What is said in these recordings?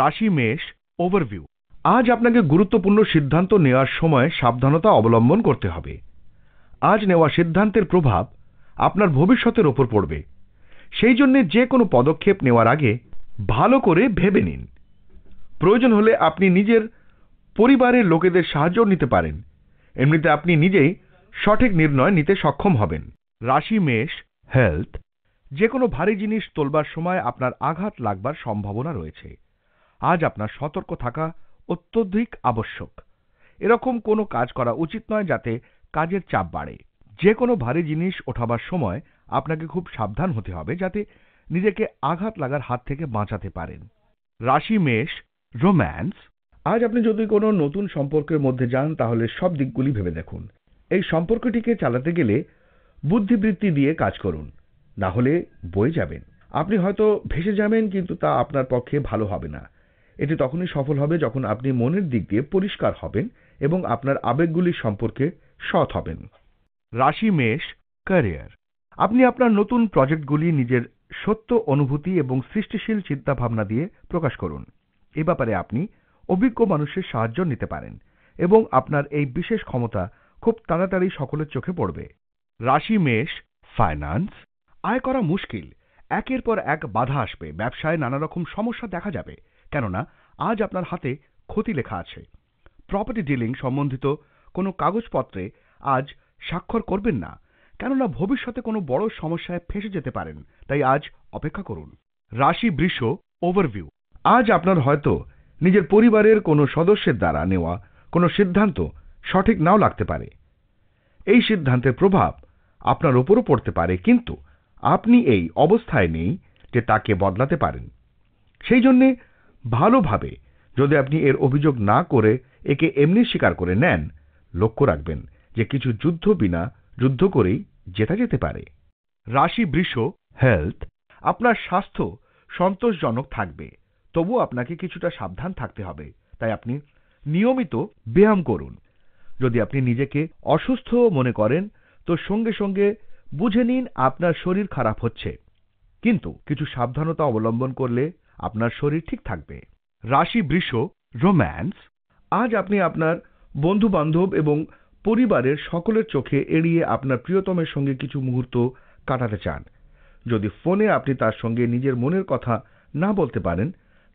রাশি মেষ ওভারভিউ। আজ আপনাকে গুরুত্বপূর্ণ সিদ্ধান্ত নেওয়ার সময় সাবধানতা অবলম্বন করতে হবে। আজ নেওয়া সিদ্ধান্তের প্রভাব আপনার ভবিষ্যতের ওপর পড়বে। সেই জন্য যে কোনো পদক্ষেপ নেওয়ার আগে ভালো করে ভেবে নিন। প্রয়োজন হলে আপনি নিজের পরিবারের লোকেদের সাহায্য নিতে পারেন। এমনিতে আপনি নিজেই সঠিক নির্ণয় নিতে সক্ষম হবেন। রাশি মেষ হেলথ। যে কোনো ভারী জিনিস তোলবার সময় আপনার আঘাত লাগবার সম্ভাবনা রয়েছে। আজ আপনার সতর্ক থাকা অত্যধিক আবশ্যক। এরকম কোনো কাজ করা উচিত নয় যাতে কাজের চাপ বাড়ে। যে কোনো ভারী জিনিস ওঠাবার সময় আপনাকে খুব সাবধান হতে হবে যাতে নিজেকে আঘাত লাগার হাত থেকে বাঁচাতে পারেন। রাশি মেষ রোম্যান্স। আজ আপনি যদি কোনো নতুন সম্পর্কের মধ্যে যান তাহলে সব দিকগুলি ভেবে দেখুন। এই সম্পর্কটিকে চালাতে গেলে বুদ্ধিবৃত্তি দিয়ে কাজ করুন, না হলে বয়ে যাবেন। আপনি হয়তো ভেসে যাবেন, কিন্তু তা আপনার পক্ষে ভালো হবে না। এটি তখনই সফল হবে যখন আপনি মনের দিক দিয়ে পরিষ্কার হবেন এবং আপনার আবেগগুলি সম্পর্কে সৎ হবেন। রাশি মেষ ক্যারিয়ার। আপনি আপনার নতুন প্রজেক্টগুলি নিজের সত্য অনুভূতি এবং সৃষ্টিশীল চিন্তাভাবনা দিয়ে প্রকাশ করুন। এ ব্যাপারে আপনি অভিজ্ঞ মানুষের সাহায্য নিতে পারেন এবং আপনার এই বিশেষ ক্ষমতা খুব তাড়াতাড়ি সকলের চোখে পড়বে। রাশি মেষ ফাইন্যান্স। আয় করা মুশকিল। একের পর এক বাধা আসবে। ব্যবসায় নানা রকম সমস্যা দেখা যাবে, কেননা আজ আপনার হাতে ক্ষতি লেখা আছে। প্রপার্টি ডিলিং সম্বন্ধিত কোনো কাগজপত্রে আজ স্বাক্ষর করবেন না, কেননা ভবিষ্যতে কোনো বড় সমস্যায় ফেঁসে যেতে পারেন। তাই আজ অপেক্ষা করুন। রাশি বৃষ ওভারভিউ। আজ আপনার হয়তো নিজের পরিবারের কোনো সদস্যের দ্বারা নেওয়া কোনো সিদ্ধান্ত সঠিক নাও লাগতে পারে। এই সিদ্ধান্তের প্রভাব আপনার উপরও পড়তে পারে, কিন্তু আপনি এই অবস্থায় নেই যে তাকে বদলাতে পারেন। সেই জন্যে ভালোভাবে যদি আপনি এর অভিযোগ না করে একে এমনি স্বীকার করে নেন, লক্ষ্য রাখবেন যে কিছু যুদ্ধ বিনা যুদ্ধ করেই জেতা যেতে পারে। রাশি বৃষ হেলথ। আপনার স্বাস্থ্য সন্তোষজনক থাকবে, তবু আপনাকে কিছুটা সাবধান থাকতে হবে। তাই আপনি নিয়মিত ব্যায়াম করুন। যদি আপনি নিজেকে অসুস্থ মনে করেন তো সঙ্গে সঙ্গে বুঝে নিন আপনার শরীর খারাপ হচ্ছে, কিন্তু কিছু সাবধানতা অবলম্বন করলে আপনার শরীর ঠিক থাকবে। রাশি বৃষ রোম্যান্স। আজ আপনি আপনার বন্ধু বান্ধব এবং পরিবারের সকলের চোখে এড়িয়ে আপনার প্রিয়তমের সঙ্গে কিছু মুহূর্ত কাটাতে চান। যদি ফোনে আপনি তার সঙ্গে নিজের মনের কথা না বলতে পারেন,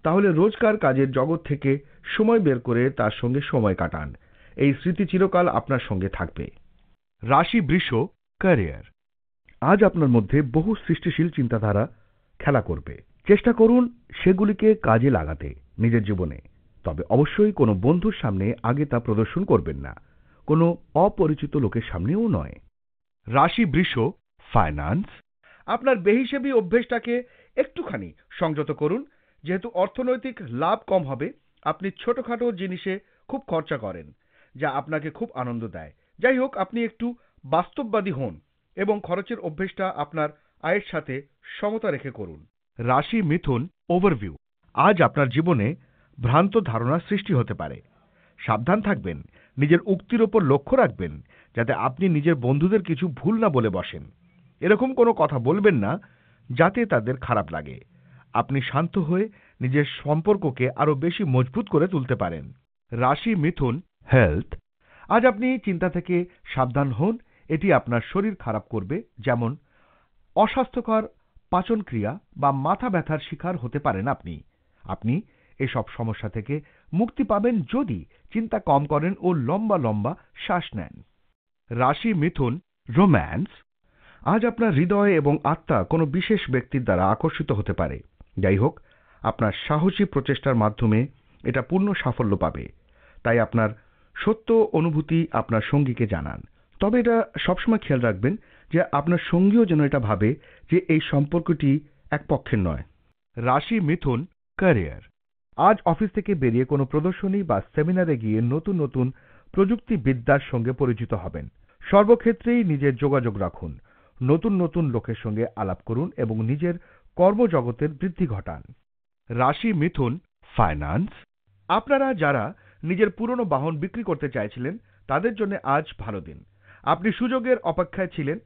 তাহলে রোজকার কাজের জগৎ থেকে সময় বের করে তার সঙ্গে সময় কাটান। এই স্মৃতি চিরকাল আপনার সঙ্গে থাকবে। রাশি বৃষ ক্যারিয়ার। আজ আপনার মধ্যে বহু সৃষ্টিশীল চিন্তাধারা খেলা করবে। চেষ্টা করুন সেগুলিকে কাজে লাগাতে নিজের জীবনে। তবে অবশ্যই কোনো বন্ধুর সামনে আগে তা প্রদর্শন করবেন না, কোনো অপরিচিত লোকের সামনেও নয়। রাশি বৃষ ফাইন্যান্স। আপনার বেহিসেবি অভ্যেসটাকে একটুখানি সংযত করুন। যেহেতু অর্থনৈতিক লাভ কম হবে, আপনি ছোটখাটো জিনিসে খুব খরচা করেন, যা আপনাকে খুব আনন্দ দেয়। যাই হোক, আপনি একটু বাস্তববাদী হন এবং খরচের অভ্যেসটা আপনার আয়ের সাথে সমতা রেখে করুন। রাশি মিথুন ওভারভিউ। আজ আপনার জীবনে ভ্রান্ত ধারণার সৃষ্টি হতে পারে। সাবধান থাকবেন, নিজের উক্তির ওপর লক্ষ্য রাখবেন যাতে আপনি নিজের বন্ধুদের কিছু ভুল না বলে বসেন। এরকম কোনো কথা বলবেন না যাতে তাদের খারাপ লাগে। আপনি শান্ত হয়ে নিজের সম্পর্ককে আরো বেশি মজবুত করে তুলতে পারেন। রাশি মিথুন হেলথ। আজ আপনি চিন্তা থেকে সাবধান হন, এটি আপনার শরীর খারাপ করবে। যেমন অস্বাস্থ্যকর পাচন ক্রিয়া বা মাথা ব্যথার শিকার হতে পারেন আপনি এসব সমস্যা থেকে মুক্তি পাবেন যদি চিন্তা কম করেন ও লম্বা লম্বা শ্বাস নেন। রাশি মিথুন রোম্যান্স। আজ আপনার হৃদয় এবং আত্মা কোনো বিশেষ ব্যক্তির দ্বারা আকর্ষিত হতে পারে। যাই হোক, আপনার সাহসী প্রচেষ্টার মাধ্যমে এটা পূর্ণ সাফল্য পাবে। তাই আপনার সত্য অনুভূতি আপনার সঙ্গীকে জানান। তবে এটা সবসময় খেয়াল রাখবেন যে আপনার সঙ্গীও যেন এটা ভাবে যে এই সম্পর্কটি এক পক্ষের নয়। রাশি মিথুন ক্যারিয়ার। আজ অফিস থেকে বেরিয়ে কোনো প্রদর্শনী বা সেমিনারে গিয়ে নতুন নতুন প্রযুক্তিবিদ্যার সঙ্গে পরিচিত হবেন। সর্বক্ষেত্রেই নিজের যোগাযোগ রাখুন, নতুন নতুন লোকের সঙ্গে আলাপ করুন এবং নিজের কর্মজগতের বৃদ্ধি ঘটান। রাশি মিথুন ফাইন্যান্স। আপনারা যারা নিজের পুরনো বাহন বিক্রি করতে চাইছিলেন তাদের জন্য আজ ভালো দিন। আপনি সুযোগের অপেক্ষায় ছিলেন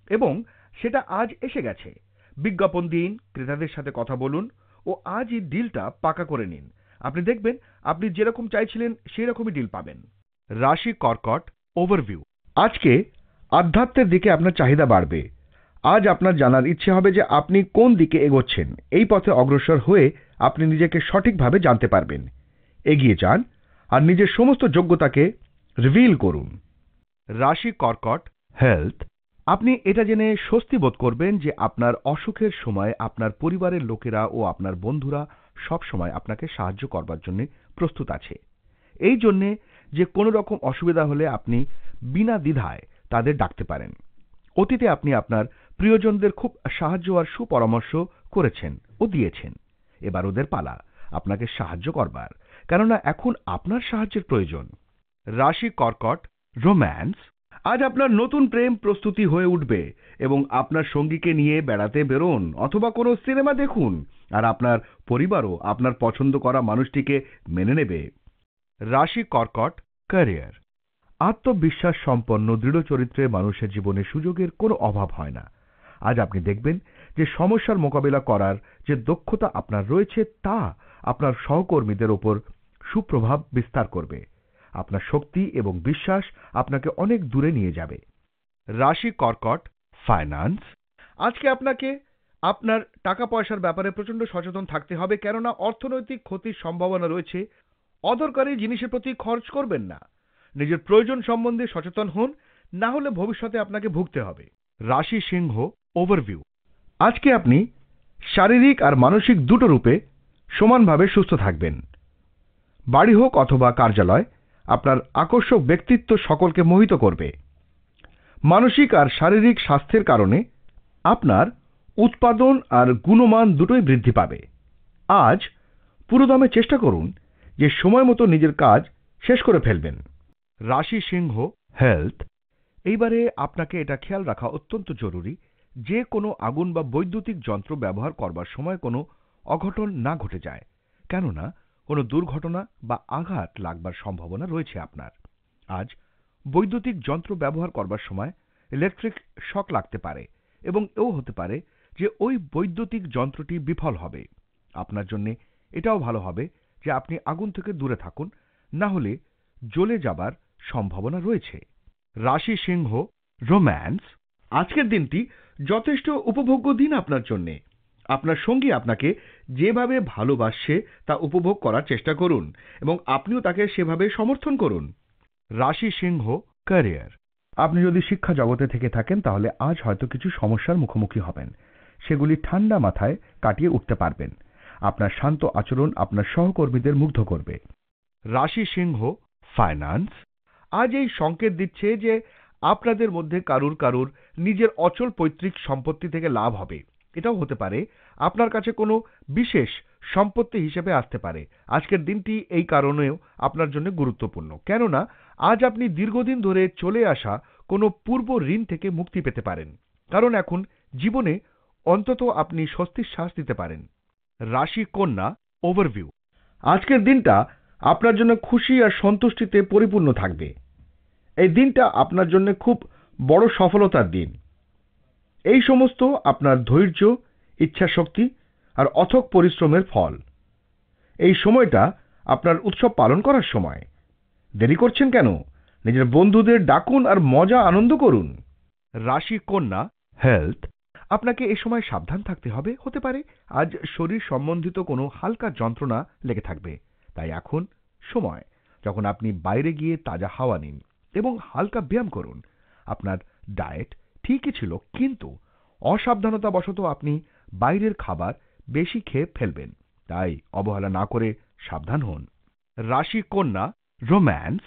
এবং সেটা আজ এসে গেছে। বিজ্ঞাপন দিন, ক্রেতাদের সাথে কথা বলুন ও আজই ডিলটা পাকা করে নিন। আপনি দেখবেন আপনি যেরকম চাইছিলেন সেই রকমই ডিল পাবেন। রাশি কর্কট ওভারভিউ। আজকে আধ্যাত্মের দিকে আপনার চাহিদা বাড়বে। আজ আপনার জানার ইচ্ছে হবে যে আপনি কোন দিকে এগোচ্ছেন। এই পথে অগ্রসর হয়ে আপনি নিজেকে সঠিকভাবে জানতে পারবেন। এগিয়ে যান আর নিজের সমস্ত যোগ্যতাকে রিভিল করুন। রাশি কর্কট হেলথ। আপনি এটা জেনে স্বস্তি বোধ করবেন যে আপনার অসুখের সময় আপনার পরিবারের লোকেরা ও আপনার বন্ধুরা সব সময় আপনাকে সাহায্য করবার জন্য প্রস্তুত আছে। এই জন্যে যে কোনো রকম অসুবিধা হলে আপনি বিনা দ্বিধায় তাদের ডাকতে পারেন। অতীতে আপনি আপনার প্রিয়জনদের খুব সাহায্য আর সুপরামর্শ করেছেন ও দিয়েছেন। এবার ওদের পালা আপনাকে সাহায্য করবার, কেননা এখন আপনার সাহায্যের প্রয়োজন। রাশি কর্কট রোম্যান্স। আজ আপনার নতুন প্রেম প্রস্তুতি হয়ে উঠবে এবং আপনার সঙ্গীকে নিয়ে বেড়াতে বেরোন অথবা কোনো সিনেমা দেখুন, আর আপনার পরিবারও আপনার পছন্দ করা মানুষটিকে মেনে নেবে। রাশি কর্কট ক্যারিয়ার। আত্মবিশ্বাস সম্পন্ন দৃঢ় চরিত্রের মানুষের জীবনে সুযোগের কোনো অভাব হয় না। আজ আপনি দেখবেন যে সমস্যার মোকাবিলা করার যে দক্ষতা আপনার রয়েছে তা আপনার সহকর্মীদের ওপর সুপ্রভাব বিস্তার করবে। আপনার শক্তি এবং বিশ্বাস আপনাকে অনেক দূরে নিয়ে যাবে। রাশি কর্কট ফাইন্যান্স। আজকে আপনাকে আপনার টাকা পয়সার ব্যাপারে প্রচন্ড সচেতন থাকতে হবে, কেননা অর্থনৈতিক ক্ষতির সম্ভাবনা রয়েছে। অদরকারি জিনিসের প্রতি খরচ করবেন না। নিজের প্রয়োজন সম্বন্ধে সচেতন হন, না হলে ভবিষ্যতে আপনাকে ভুগতে হবে। রাশি সিংহ ওভারভিউ। আজকে আপনি শারীরিক আর মানসিক দুটো রূপে সমানভাবে সুস্থ থাকবেন। বাড়ি হোক অথবা কার্যালয়, আপনার আকর্ষক ব্যক্তিত্ব সকলকে মোহিত করবে। মানসিক আর শারীরিক স্বাস্থ্যের কারণে আপনার উৎপাদন আর গুণমান দুটোই বৃদ্ধি পাবে। আজ পুরোদমে চেষ্টা করুন যে সময় মতো নিজের কাজ শেষ করে ফেলবেন। রাশি সিংহ হেলথ। এইবারে আপনাকে এটা খেয়াল রাখা অত্যন্ত জরুরি যে কোনো আগুন বা বৈদ্যুতিক যন্ত্র ব্যবহার করবার সময় কোনো অঘটন না ঘটে যায়, কেননা কোনো দুর্ঘটনা বা আঘাত লাগবার সম্ভাবনা রয়েছে আপনার। আজ বৈদ্যুতিক যন্ত্র ব্যবহার করবার সময় ইলেকট্রিক শক লাগতে পারে এবং এও হতে পারে যে ওই বৈদ্যুতিক যন্ত্রটি বিফল হবে। আপনার জন্য এটাও ভালো হবে যে আপনি আগুন থেকে দূরে থাকুন, না হলে জ্বলে যাবার সম্ভাবনা রয়েছে। রাশি সিংহ রোম্যান্স। আজকের দিনটি যথেষ্ট উপভোগ্য দিন আপনার জন্যে। আপনার সঙ্গী আপনাকে যেভাবে ভালোবাসছে তা উপভোগ করার চেষ্টা করুন এবং আপনিও তাকে সেভাবে সমর্থন করুন। রাশি সিংহ ক্যারিয়ার। আপনি যদি শিক্ষা জগতে থেকে থাকেন তাহলে আজ হয়তো কিছু সমস্যার মুখোমুখি হবেন। সেগুলি ঠান্ডা মাথায় কাটিয়ে উঠতে পারবেন। আপনার শান্ত আচরণ আপনার সহকর্মীদের মুগ্ধ করবে। রাশি সিংহ ফাইন্যান্স। আজ এই সংকেত দিচ্ছে যে আপনাদের মধ্যে কারুর নিজের অচল পৈতৃক সম্পত্তি থেকে লাভ হবে। এটাও হতে পারে আপনার কাছে কোনো বিশেষ সম্পত্তি হিসেবে আসতে পারে। আজকের দিনটি এই কারণেও আপনার জন্য গুরুত্বপূর্ণ, কেননা আজ আপনি দীর্ঘদিন ধরে চলে আসা কোনো পূর্ব ঋণ থেকে মুক্তি পেতে পারেন, কারণ এখন জীবনে অন্তত আপনি স্বস্তির শ্বাস দিতে পারেন। রাশি কন্যা ওভারভিউ। আজকের দিনটা আপনার জন্য খুশি আর সন্তুষ্টিতে পরিপূর্ণ থাকবে। এই দিনটা আপনার জন্য খুব বড় সফলতার দিন। এই সমস্ত আপনার ধৈর্য, ইচ্ছাশক্তি আর অথক পরিশ্রমের ফল। এই সময়টা আপনার উৎসব পালন করার সময়। দেরি করছেন কেন? নিজের বন্ধুদের ডাকুন আর মজা আনন্দ করুন। রাশি কন্যা হেলথ। আপনাকে এ সময় সাবধান থাকতে হবে। হতে পারে আজ শরীর সম্বন্ধিত কোনো হালকা যন্ত্রণা লেগে থাকবে। তাই এখন সময় যখন আপনি বাইরে গিয়ে তাজা হাওয়া নিন এবং হালকা ব্যায়াম করুন। আপনার ডায়েট ঠিকই ছিল, কিন্তু অসাবধানতাবশত আপনি বাইরের খাবার বেশি খেয়ে ফেলবেন। তাই অবহেলা না করে সাবধান হন। রাশি কন্যা রোম্যান্স।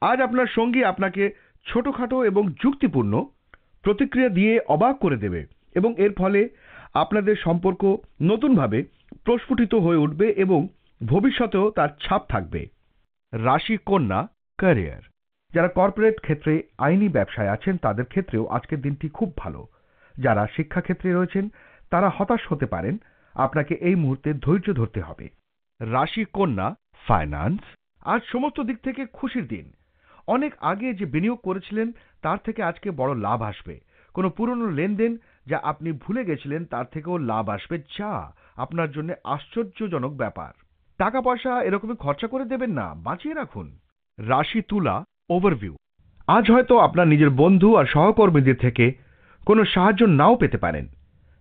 আজ আপনার সঙ্গী আপনাকে ছোটখাটো এবং যুক্তিপূর্ণ প্রতিক্রিয়া দিয়ে অবাক করে দেবে এবং এর ফলে আপনাদের সম্পর্ক নতুনভাবে প্রস্ফুটিত হয়ে উঠবে এবং ভবিষ্যতেও তার ছাপ থাকবে। রাশি কন্যা ক্যারিয়ার। যারা কর্পোরেট ক্ষেত্রে আইনি ব্যবসায় আছেন তাদের ক্ষেত্রেও আজকের দিনটি খুব ভালো। যারা শিক্ষাক্ষেত্রে রয়েছেন তারা হতাশ হতে পারেন। আপনাকে এই মুহূর্তে ধৈর্য ধরতে হবে। রাশি কন্যা ফাইন্যান্স। আজ সমস্ত দিক থেকে খুশির দিন। অনেক আগে যে বিনিয়োগ করেছিলেন তার থেকে আজকে বড় লাভ আসবে। কোনো পুরনো লেনদেন যা আপনি ভুলে গেছিলেন তার থেকেও লাভ আসবে, যা আপনার জন্য আশ্চর্যজনক ব্যাপার। টাকা পয়সা এরকমই খরচা করে দেবেন না, বাঁচিয়ে রাখুন। রাশি তুলা ওভারভিউ। আজ হয়তো আপনার নিজের বন্ধু আর সহকর্মীদের থেকে কোনো সাহায্য নাও পেতে পারেন।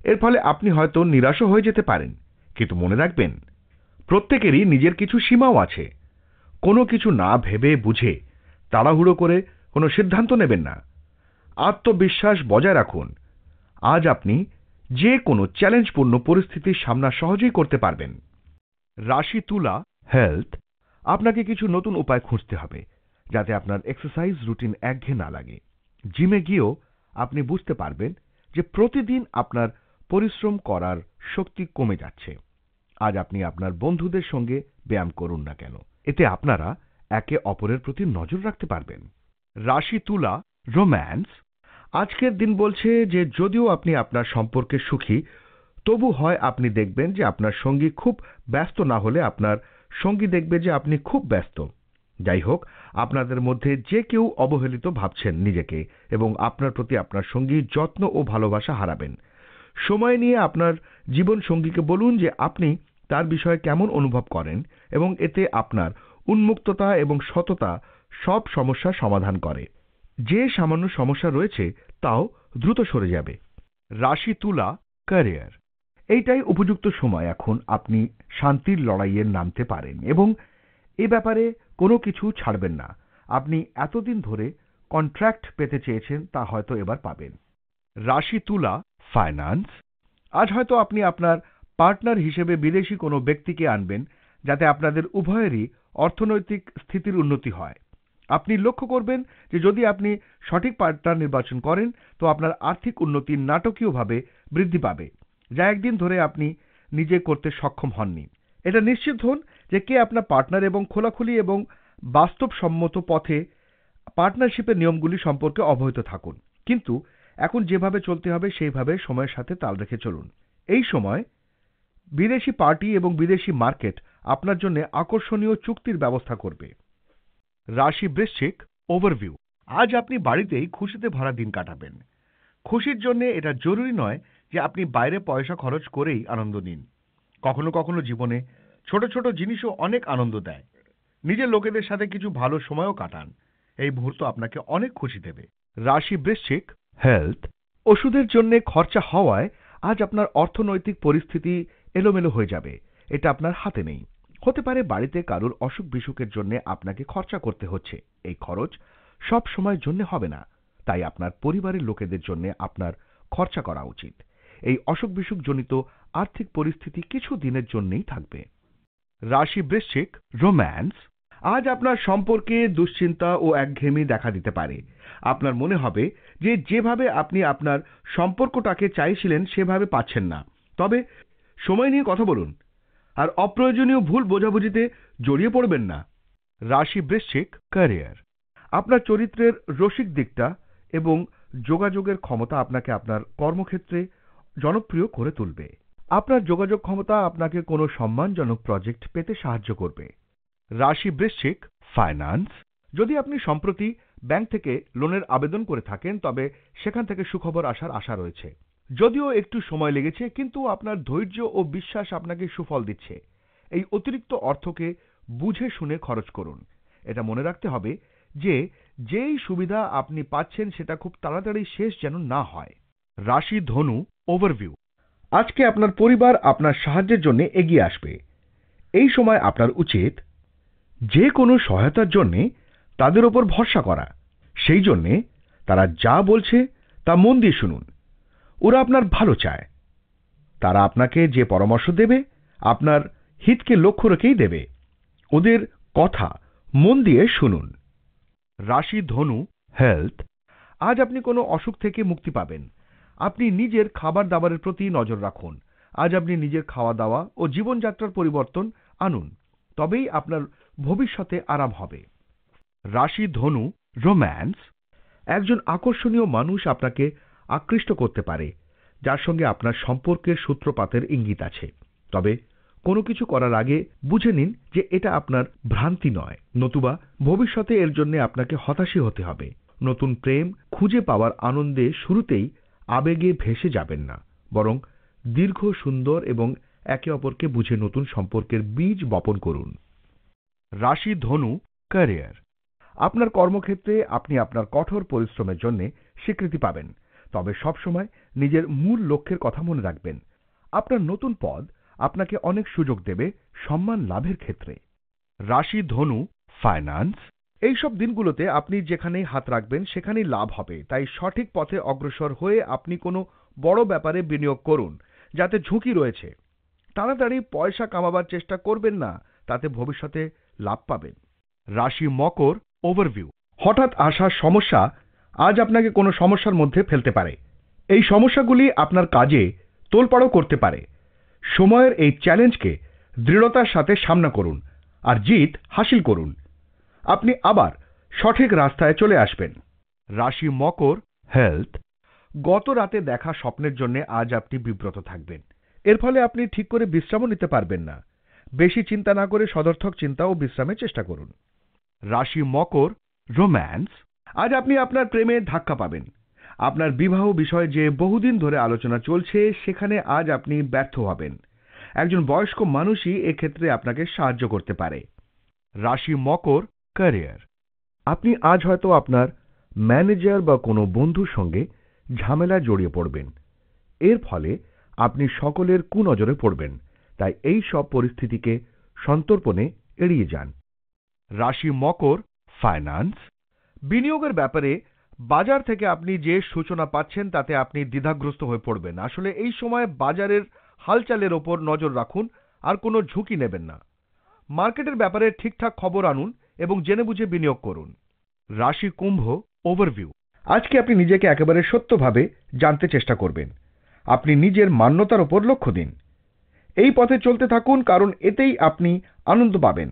এর ফলে আপনি হয়তো নিরাশও হয়ে যেতে পারেন, কিন্তু মনে রাখবেন প্রত্যেকেরই নিজের কিছু সীমাও আছে। কোনো কিছু না ভেবে বুঝে তাড়াহুড়ো করে কোনো সিদ্ধান্ত নেবেন না। আত্মবিশ্বাস বজায় রাখুন। আজ আপনি যে কোনো চ্যালেঞ্জপূর্ণ পরিস্থিতির সামনা সহজেই করতে পারবেন। রাশি তুলা হেলথ। আপনাকে কিছু নতুন উপায় খুঁজতে হবে যাতে আপনার এক্সারসাইজ রুটিন একঘেয়ে না লাগে। জিমে গিয়েও আপনি বুঝতে পারবেন যে প্রতিদিন আপনার পরিশ্রম করার শক্তি কমে যাচ্ছে। আজ আপনি আপনার বন্ধুদের সঙ্গে ব্যায়াম করুন না কেন, এতে আপনারা একে অপরের প্রতি নজর রাখতে পারবেন। রাশি তুলা রোম্যান্স। আজকের দিন বলছে যে যদিও আপনি আপনার সম্পর্কে সুখী, তবু হয় আপনি দেখবেন যে আপনার সঙ্গী খুব ব্যস্ত না হলে আপনার সঙ্গী দেখবে যে আপনি খুব ব্যস্ত। যাই হোক, আপনাদের মধ্যে যে কেউ অবহেলিত ভাবছেন নিজেকে এবং আপনার প্রতি আপনার সঙ্গী যত্ন ও ভালোবাসা হারাবেন। সময় নিয়ে আপনার জীবন সঙ্গীকে বলুন যে আপনি তার বিষয়ে কেমন অনুভব করেন এবং এতে আপনার উন্মুক্ততা এবং সততা সব সমস্যার সমাধান করে। যে সামান্য সমস্যা রয়েছে তাও দ্রুত সরে যাবে। রাশি তুলা ক্যারিয়ার। এইটাই উপযুক্ত সময় এখন আপনি শান্তির লড়াইয়ে নামতে পারেন এবং এ ব্যাপারে কোনো কিছু ছাড়বেন না। আপনি এতদিন ধরে কন্ট্রাক্ট পেতে চেয়েছেন তা হয়তো এবার পাবেন। রাশি তুলা ফাইন্যান্স। আজ হয়তো আপনি আপনার পার্টনার হিসেবে বিদেশি কোনো ব্যক্তিকে আনবেন যাতে আপনাদের উভয়েরই অর্থনৈতিক স্থিতির উন্নতি হয়। আপনি লক্ষ্য করবেন যে যদি আপনি সঠিক পার্টনার নির্বাচন করেন তো আপনার আর্থিক উন্নতি নাটকীয়ভাবে বৃদ্ধি পাবে, যা একদিন ধরে আপনি নিজে করতে সক্ষম হননি। এটা নিশ্চিত হন যে কে আপনার পার্টনার এবং খোলাখুলি এবং বাস্তবসম্মত পথে পার্টনারশিপের নিয়মগুলি সম্পর্কে অবহিত থাকুন। কিন্তু এখন যেভাবে চলতে হবে সেইভাবে সময়ের সাথে তাল রেখে চলুন। এই সময় বিদেশি পার্টি এবং বিদেশি মার্কেট আপনার জন্য আকর্ষণীয় চুক্তির ব্যবস্থা করবে। রাশি বৃশ্চিক ওভারভিউ। আজ আপনি বাড়িতেই খুশিতে ভরা দিন কাটাবেন। খুশির জন্য এটা জরুরি নয় যে আপনি বাইরে পয়সা খরচ করেই আনন্দ নিন। কখনো কখনো জীবনে ছোট ছোট জিনিসও অনেক আনন্দ দেয়। নিজের লোকেদের সাথে কিছু ভালো সময়ও কাটান। এই মুহূর্ত আপনাকে অনেক খুশি দেবে। রাশি বৃশ্চিক হেলথ। ওষুধের জন্য খরচা হওয়ায় আজ আপনার অর্থনৈতিক পরিস্থিতি এলোমেলো হয়ে যাবে। এটা আপনার হাতে নেই। হতে পারে বাড়িতে কারুর অসুখ বিসুখের জন্য আপনাকে খরচা করতে হচ্ছে। এই খরচ সব সময়ের জন্য হবে না, তাই আপনার পরিবারের লোকেদের জন্য আপনার খরচা করা উচিত। এই অসুখ বিসুখ জনিত আর্থিক পরিস্থিতি কিছু দিনের জন্যই থাকবে। রাশি বৃশ্চিক রোম্যান্স। আজ আপনার সম্পর্কে দুশ্চিন্তা ও একঘেয়েমি দেখা দিতে পারে। আপনার মনে হবে যে যেভাবে আপনি আপনার সম্পর্কটাকে চাইছিলেন সেভাবে পাচ্ছেন না। তবে সময় নিয়ে কথা বলুন আর অপ্রয়োজনীয় ভুল বোঝাবুঝিতে জড়িয়ে পড়বেন না। রাশি বৃশ্চিক ক্যারিয়ার। আপনার চরিত্রের রসিক দিকটা এবং যোগাযোগের ক্ষমতা আপনাকে আপনার কর্মক্ষেত্রে জনপ্রিয় করে তুলবে। আপনার যোগাযোগ ক্ষমতা আপনাকে কোনো সম্মানজনক প্রজেক্ট পেতে সাহায্য করবে। রাশি বৃশ্চিক ফাইন্যান্স। যদি আপনি সম্প্রতি ব্যাংক থেকে লোনের আবেদন করে থাকেন তবে সেখান থেকে সুখবর আসার আশা রয়েছে। যদিও একটু সময় লেগেছে, কিন্তু আপনার ধৈর্য ও বিশ্বাস আপনাকে সুফল দিচ্ছে। এই অতিরিক্ত অর্থকে বুঝে শুনে খরচ করুন। এটা মনে রাখতে হবে যে যেই সুবিধা আপনি পাচ্ছেন সেটা খুব তাড়াতাড়ি শেষ যেন না হয়। রাশি ধনু ওভারভিউ। আজকে আপনার পরিবার আপনার সাহায্যের জন্য এগিয়ে আসবে। এই সময় আপনার উচিত যে কোনো সহায়তার জন্য তাদের ওপর ভরসা করা। সেই জন্যে তারা যা বলছে তা মন দিয়ে শুনুন। ওরা আপনার ভালো চায়। তারা আপনাকে যে পরামর্শ দেবে আপনার হিতকে লক্ষ্য রেখেই দেবে। ওদের কথা মন দিয়ে শুনুন। রাশি ধনু হেলথ। আজ আপনি কোনো অসুখ থেকে মুক্তি পাবেন। আপনি নিজের খাবার দাবারের প্রতি নজর রাখুন। আজ আপনি নিজের খাওয়া দাওয়া ও জীবনযাত্রার পরিবর্তন আনুন, তবেই আপনার ভবিষ্যতে আরাম হবে। রাশি ধনু রোম্যান্স। একজন আকর্ষণীয় মানুষ আপনাকে আকৃষ্ট করতে পারে যার সঙ্গে আপনার সম্পর্কের সূত্রপাতের ইঙ্গিত আছে। তবে কোনো কিছু করার আগে বুঝে নিন যে এটা আপনার ভ্রান্তি নয়, নতুবা ভবিষ্যতে এর জন্য আপনাকে হতাশই হতে হবে। নতুন প্রেম খুঁজে পাওয়ার আনন্দে শুরুতেই আবেগে ভেসে যাবেন না, বরং দীর্ঘ সুন্দর এবং একে অপরকে বুঝে নতুন সম্পর্কের বীজ বপন করুন। রাশি ধনু, ক্যারিয়ার। আপনার কর্মক্ষেত্রে আপনি আপনার কঠোর পরিশ্রমের জন্য স্বীকৃতি পাবেন, তবে সবসময় নিজের মূল লক্ষ্যের কথা মনে রাখবেন। আপনার নতুন পদ আপনাকে অনেক সুযোগ দেবে সম্মান লাভের ক্ষেত্রে। রাশি ধনু, ফাইন্যান্স। এইসব দিনগুলোতে আপনি যেখানেই হাত রাখবেন সেখানেই লাভ হবে, তাই সঠিক পথে অগ্রসর হয়ে আপনি কোনো বড় ব্যাপারে বিনিয়োগ করুন যাতে ঝুঁকি রয়েছে। তাড়াতাড়ি পয়সা কামাবার চেষ্টা করবেন না, তাতে ভবিষ্যতে লাভ পাবেন। রাশি মকর, ওভারভিউ। হঠাৎ আসা সমস্যা আজ আপনাকে কোনো সমস্যার মধ্যে ফেলতে পারে। এই সমস্যাগুলি আপনার কাজে তোলপাড়ও করতে পারে। সময়ের এই চ্যালেঞ্জকে দৃঢ়তার সাথে সামনা করুন আর জিত হাসিল করুন। আপনি আবার সঠিক রাস্তায় চলে আসবেন। রাশি মকর, হেলথ। গত রাতে দেখা স্বপ্নের জন্য আজ আপনি বিব্রত থাকবেন। এর ফলে আপনি ঠিক করে বিশ্রামও নিতে পারবেন না। বেশি চিন্তা না করে সদর্থক চিন্তা ও বিশ্রামের চেষ্টা করুন। রাশি মকর, রোম্যান্স। আজ আপনি আপনার প্রেমে ধাক্কা পাবেন। আপনার বিবাহ বিষয়ে যে বহুদিন ধরে আলোচনা চলছে সেখানে আজ আপনি ব্যর্থ হবেন। একজন বয়স্ক মানুষই এক্ষেত্রে আপনাকে সাহায্য করতে পারে। রাশি মকর, ক্যারিয়ার। আপনি আজ হয়তো আপনার ম্যানেজার বা কোনো বন্ধুর সঙ্গে ঝামেলায় জড়িয়ে পড়বেন। এর ফলে আপনি সকলের কুনজরে পড়বেন, তাই এই সব পরিস্থিতিকে সন্তর্পণে এড়িয়ে যান। রাশি মকর, ফাইন্যান্স। বিনিয়োগের ব্যাপারে বাজার থেকে আপনি যে সূচনা পাচ্ছেন তাতে আপনি দ্বিধাগ্রস্ত হয়ে পড়বেন। আসলে এই সময় বাজারের হালচালের ওপর নজর রাখুন আর কোনো ঝুঁকি নেবেন না। মার্কেটের ব্যাপারে ঠিকঠাক খবর আনুন এবং জেনে বুঝে বিনিয়োগ করুন। রাশি কুম্ভ, ওভারভিউ। আজকে আপনি নিজেকে একেবারে সত্যভাবে জানতে চেষ্টা করবেন। আপনি নিজের মান্যতার ওপর লক্ষ্য দিন। এই পথে চলতে থাকুন, কারণ এতেই আপনি আনন্দ পাবেন।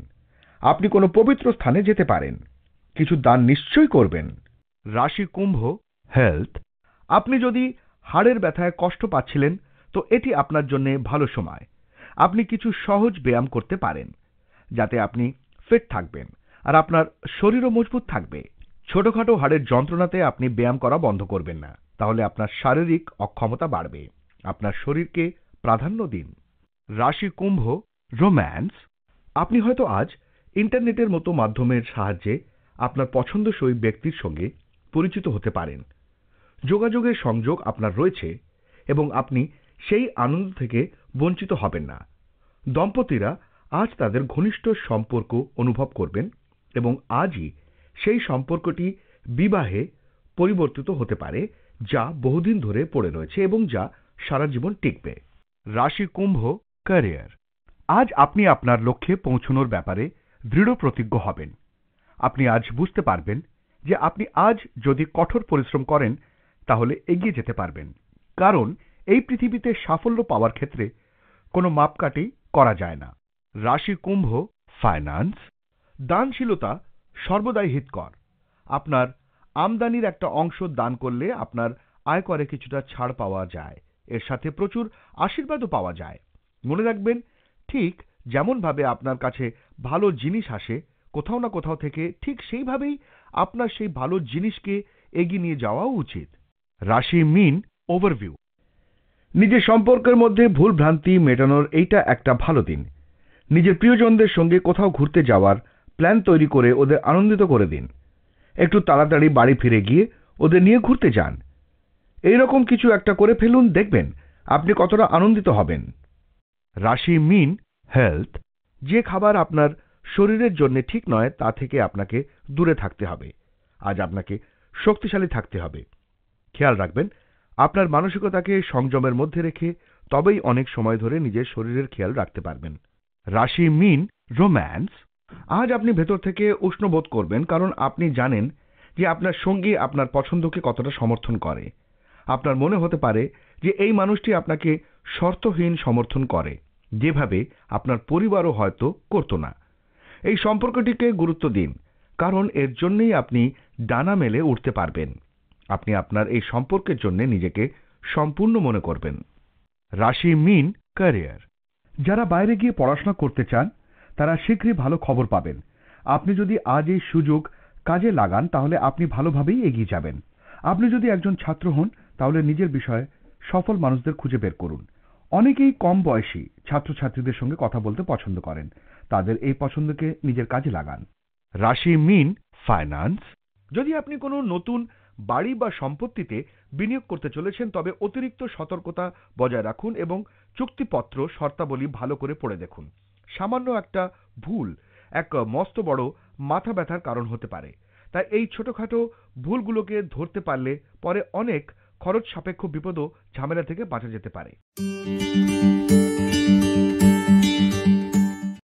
আপনি কোনো পবিত্র স্থানে যেতে পারেন। কিছু দান নিশ্চয়ই করবেন। রাশি কুম্ভ, হেলথ। আপনি যদি হাড়ের ব্যথায় কষ্ট পাচ্ছিলেন তো এটি আপনার জন্য ভালো সময়। আপনি কিছু সহজ ব্যায়াম করতে পারেন যাতে আপনি ফিট থাকবেন আর আপনার শরীরও মজবুত থাকবে। ছোটখাটো হাড়ের যন্ত্রণাতে আপনি ব্যায়াম করা বন্ধ করবেন না, তাহলে আপনার শারীরিক অক্ষমতা বাড়বে। আপনার শরীরকে প্রাধান্য দিন। রাশি কুম্ভ, রোম্যান্স। আপনি হয়তো আজ ইন্টারনেটের মতো মাধ্যমের সাহায্যে আপনার পছন্দসই ব্যক্তির সঙ্গে পরিচিত হতে পারেন। যোগাযোগের সংযোগ আপনার রয়েছে এবং আপনি সেই আনন্দ থেকে বঞ্চিত হবেন না। দম্পতিরা আজ তাদের ঘনিষ্ঠ সম্পর্ক অনুভব করবেন এবং আজই সেই সম্পর্কটি বিবাহে পরিবর্তিত হতে পারে, যা বহুদিন ধরে পড়ে রয়েছে এবং যা সারা জীবন টিকবে। রাশি কুম্ভ, ক্যারিয়ার। আজ আপনি আপনার লক্ষ্যে পৌঁছানোর ব্যাপারে দৃঢ় প্রতিজ্ঞ হবেন। আপনি আজ বুঝতে পারবেন যে আপনি আজ যদি কঠোর পরিশ্রম করেন তাহলে এগিয়ে যেতে পারবেন, কারণ এই পৃথিবীতে সাফল্য পাওয়ার ক্ষেত্রে কোনো মাপকাঠি করা যায় না। রাশি কুম্ভ, ফাইন্যান্স। দানশীলতা সর্বদাই হিতকর। আপনার আমদানির একটা অংশ দান করলে আপনার আয়করে কিছুটা ছাড় পাওয়া যায়। এর সাথে প্রচুর আশীর্বাদও পাওয়া যায়। মনে রাখবেন, ঠিক যেমনভাবে আপনার কাছে ভালো জিনিস আসে কোথাও না কোথাও থেকে, ঠিক সেইভাবেই আপনার সেই ভালো জিনিসকে এগিয়ে নিয়ে যাওয়াও উচিত। রাশি মীন, ওভারভিউ। নিজের সম্পর্কের মধ্যে ভুল ভ্রান্তি মেটানোর এইটা একটা ভালো দিন। নিজের প্রিয়জনদের সঙ্গে কোথাও ঘুরতে যাওয়ার প্ল্যান তৈরি করে ওদের আনন্দিত করে দিন। একটু তাড়াতাড়ি বাড়ি ফিরে গিয়ে ওদের নিয়ে ঘুরতে যান। এইরকম কিছু একটা করে ফেলুন, দেখবেন আপনি কতটা আনন্দিত হবেন। রাশি মীন, হেলথ। যে খাবার আপনার শরীরের জন্য ঠিক নয় তা থেকে আপনাকে দূরে থাকতে হবে। আজ আপনাকে শক্তিশালী থাকতে হবে। খেয়াল রাখবেন, আপনার মানসিকতাকে সংযমের মধ্যে রেখে তবেই অনেক সময় ধরে নিজের শরীরের খেয়াল রাখতে পারবেন। রাশি মীন, রোম্যান্স। আজ আপনি ভেতর থেকে উষ্ণ বোধ করবেন, কারণ আপনি জানেন যে আপনার সঙ্গী আপনার পছন্দকে কতটা সমর্থন করে। আপনার মনে হতে পারে যে এই মানুষটি আপনাকে শর্তহীন সমর্থন করে, যেভাবে আপনার পরিবারও হয়তো করত না। এই সম্পর্কটিকে গুরুত্ব দিন, কারণ এর জন্যই আপনি ডানা মেলে উঠতে পারবেন। আপনি আপনার এই সম্পর্কের জন্য নিজেকে সম্পূর্ণ মনে করবেন। রাশি মীন, ক্যারিয়ার। যারা বাইরে গিয়ে পড়াশোনা করতে চান তারা শীঘ্রই ভালো খবর পাবেন। আপনি যদি আজ এই সুযোগ কাজে লাগান তাহলে আপনি ভালোভাবেই এগিয়ে যাবেন। আপনি যদি একজন ছাত্র হন তাহলে নিজের বিষয়ে সফল মানুষদের খুঁজে বের করুন। অনেকেই কম বয়সী ছাত্রছাত্রীদের সঙ্গে কথা বলতে পছন্দ করেন। তাদের এই পছন্দকে নিজের কাজে লাগান। রাশি মিন, ফাইন্যান্স। যদি আপনি কোনো নতুন বাড়ি বা সম্পত্তিতে বিনিয়োগ করতে চলেছেন, তবে অতিরিক্ত সতর্কতা বজায় রাখুন এবং চুক্তিপত্র শর্তাবলী ভালো করে পড়ে দেখুন। সামান্য একটা ভুল এক মস্ত বড় মাথা ব্যথার কারণ হতে পারে। তাই এই ছোটখাটো ভুলগুলোকে ধরতে পারলে পরে অনেক খরচ সাপেক্ষ বিপদ ও ঝামেলা থেকে বাঁচা যেতে পারে।